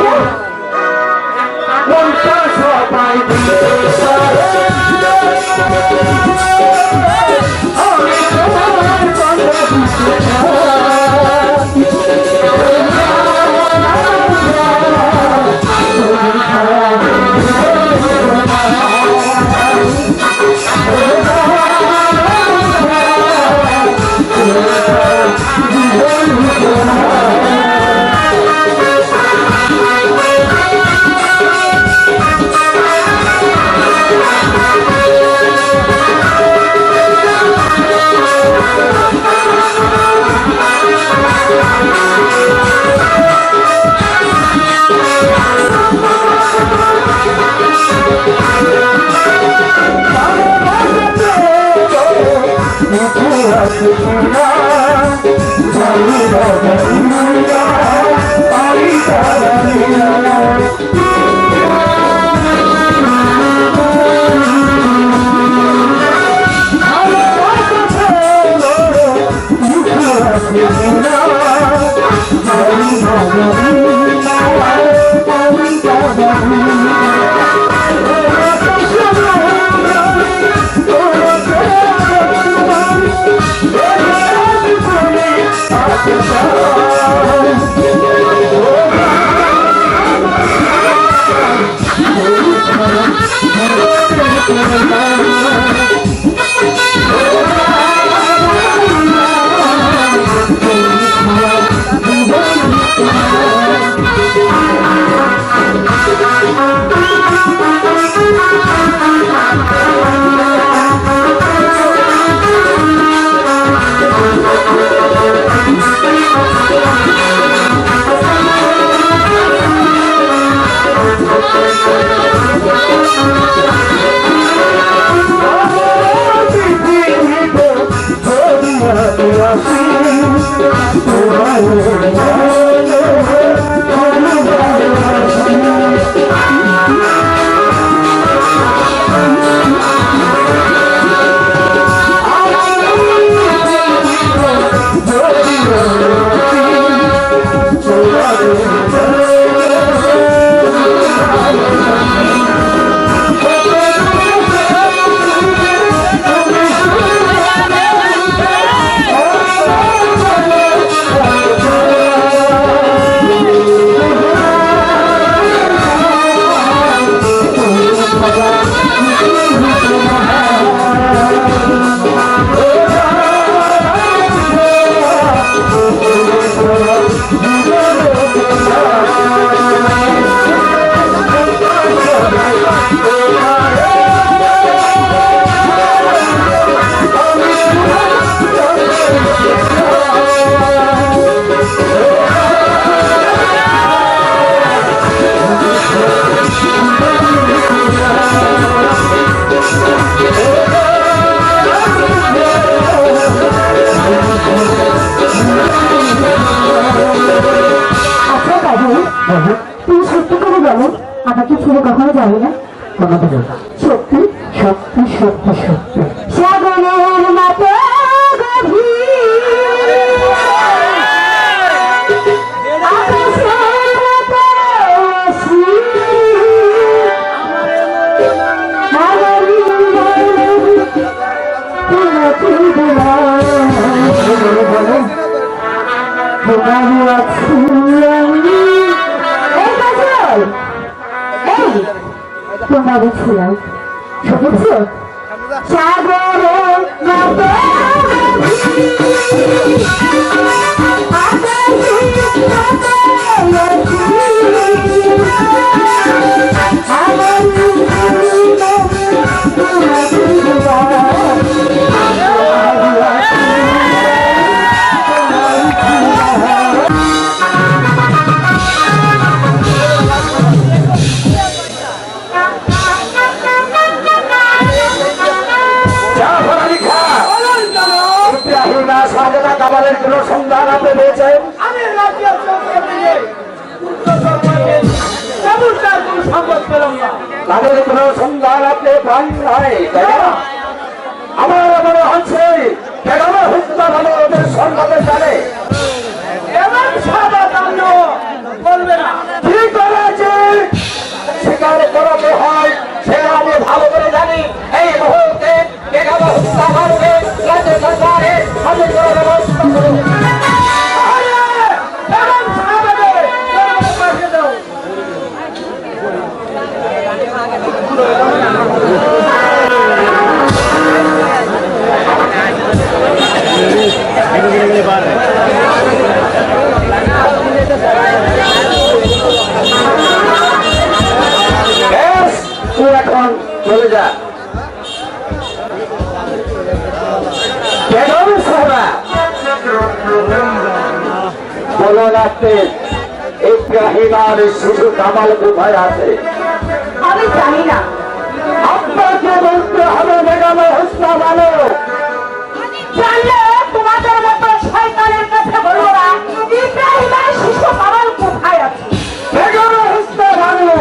দিতে সত্যি সত্যি সত্যি সাগরের মতো তোমাদের ছিলাম শুনেছ সাগরের মতো কামালের কোন সন্ধান আপনি পেয়েছেন? আমি রাজ্যের চৌকি দিয়ে চমৎকার কোন সংবাদ পেলাম না। তাদের কোন সন্ধান আপনি পান নাই, তাই না? আমার মনে হচ্ছে কেন হত্যা ভালো ওদের সম্পদে জানে এমন সাদা কাণ্ড করবে না। কি করেছে স্বীকার করাতে হয় সে আমি ভালো করে জানি। এই মুহূর্তে কেন হত্যা ভালোকে রাজ্য সরকারে হাজির করার ব্যবস্থা করুন। এমন সাদাকে পাঠিয়ে দাও। বেশ, তুই এখন চলে যা। কেন সারা বলো রাখতে ইব্রাহিম আর শিশু কামাল কোথায় আছে? আমি জানি না আপনাকে বলতে হবে বেগম হত্যা ভালো। জানলে তোমাদের মতো শয়তানের কাছে বলবো না ইব্রাহিমের শিশু কামাল কোথায় আছে। বেগম হত্যা ভালো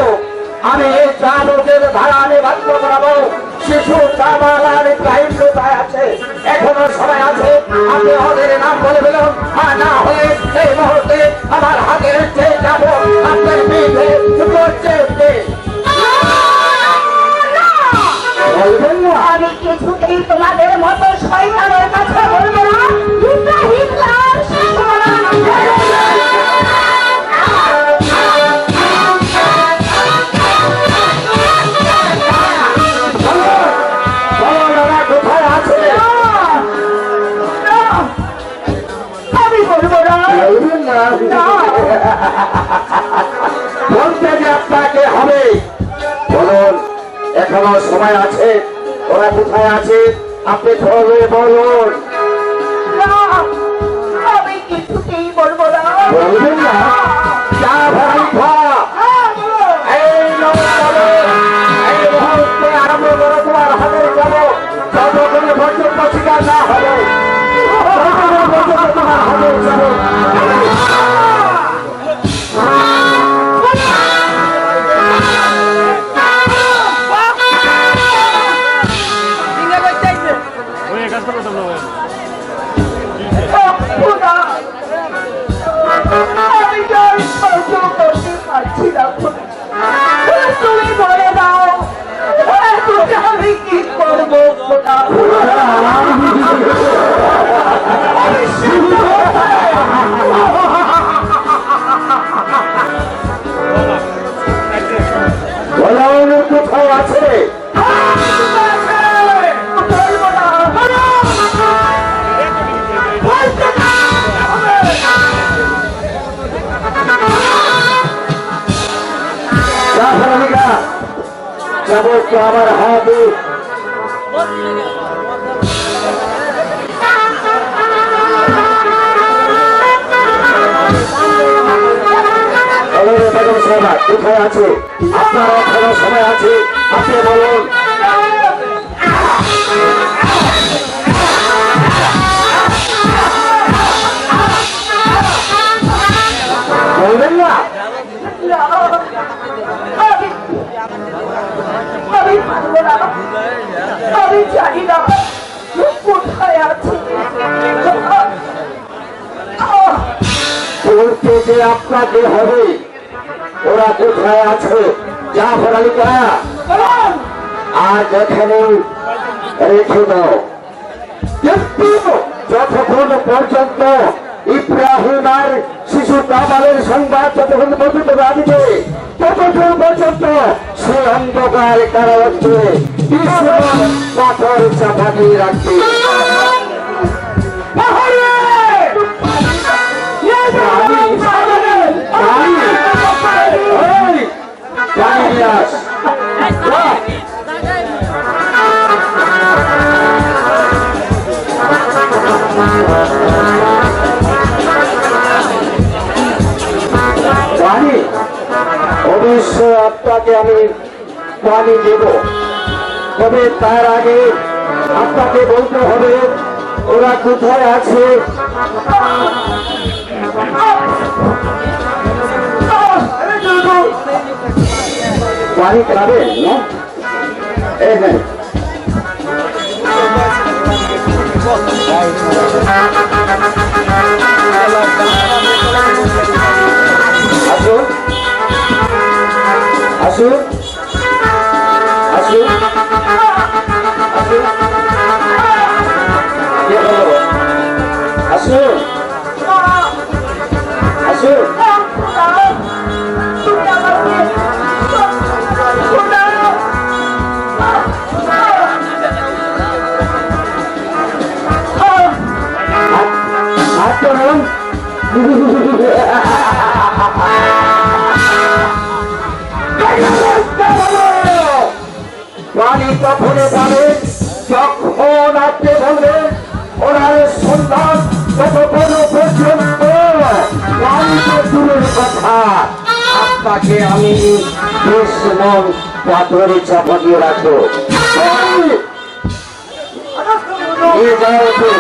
আমি এই চালকের ভাড়া বাধ্য করাবো। শিশু কামাল আর ইব্রাহিম কোথায় আছে? এখনো সময় আছে, আপনি ওদের নাম বলে দিলাম। আর না হলে এই মুহূর্তে আমার হাতের চেয়ে যাবো আপনার পিঠে করছে। বলবেন না? আমি কিছুতেই তোমাদের মতো শয়তানের কাছে বলবো না ইব্রাহিম আর শিশু কোথায় আছে? আমি বলবো না। বলবেন না? বলতে যে আপনাকে হবে। বলুন, এখনো সময় আছে। ওরা কোথায় আছে আপনি ধরে বলুন। না, আমি কিছুতেই বলবো না। বলবেন না? যা ভাই ভা। এই নাও চলো। এই মুহূর্তে আরম্ভ করো তোমার হাতের যাবো যতক্ষণে পর্যন্ত স্বীকার না হবে ততক্ষণে পর্যন্ত তোমার হাতের যাবো। খোদা, আমি তো আর সহ্য করতে পারছি না খোদা। তুমি বলে দাও এখন আমি কি করবো খোদা। বলুন কোথায় আছে? বলবো না। বলতে না। যাবো তো আমার হাতে। বেগম সাহেবা কোথায় আছে? আপনার এখনো সময় আছে, আপনি বলুন। বলবেন না? আমি পারবো না। আমি জানি না কোথায় আছি। বলতে যে আপনাকে হবে ওরা কোথায় আছে যা ফরালিকা আর যেখানে রেখে দাও। কিন্তু যতক্ষণ পর্যন্ত ইব্রাহিম আর শিশু কামালের সংবাদ যতক্ষণ পর্যন্ত রাখবে ততক্ষণ পর্যন্ত সে অন্ধকার কারাগারে পাথর চাপা দিয়ে রাখবে। পানি অবশ্য আপনাকে আমি পানি দেব, তবে তার আগে আপনাকে বলতে হবে ওরা কোথায় আছে। পানি খাবেন না? এই নেন। আসুন আসুন আসুন আসুন কে বলো? আসুন আসুন। পানি তখনই পাবে যখন আপনি বলবেন ওনার সন্তান ততক্ষণ পর্যন্ত পানিতে দূরের কথা আপনাকে আমি বেশ মন পাথরে চাপা দিয়ে রাখবো। নিয়ে যাও তো।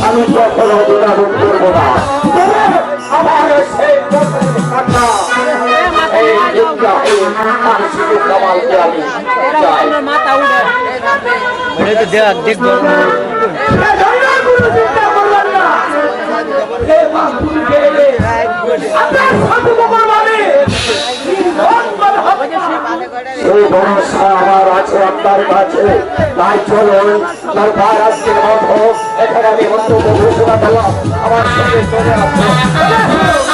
আমি কখনো দুরারোপ করবো না। আমার সেই কামালকে আমি মাথা উঠে দেখবো সেই ভরসা আমার আছে আপনার কাছে। তাই চলুন দরবার আজকের মতো এখানে আমি অন্তত ঘোষণা করলাম আমার সঙ্গে চলে আসবো।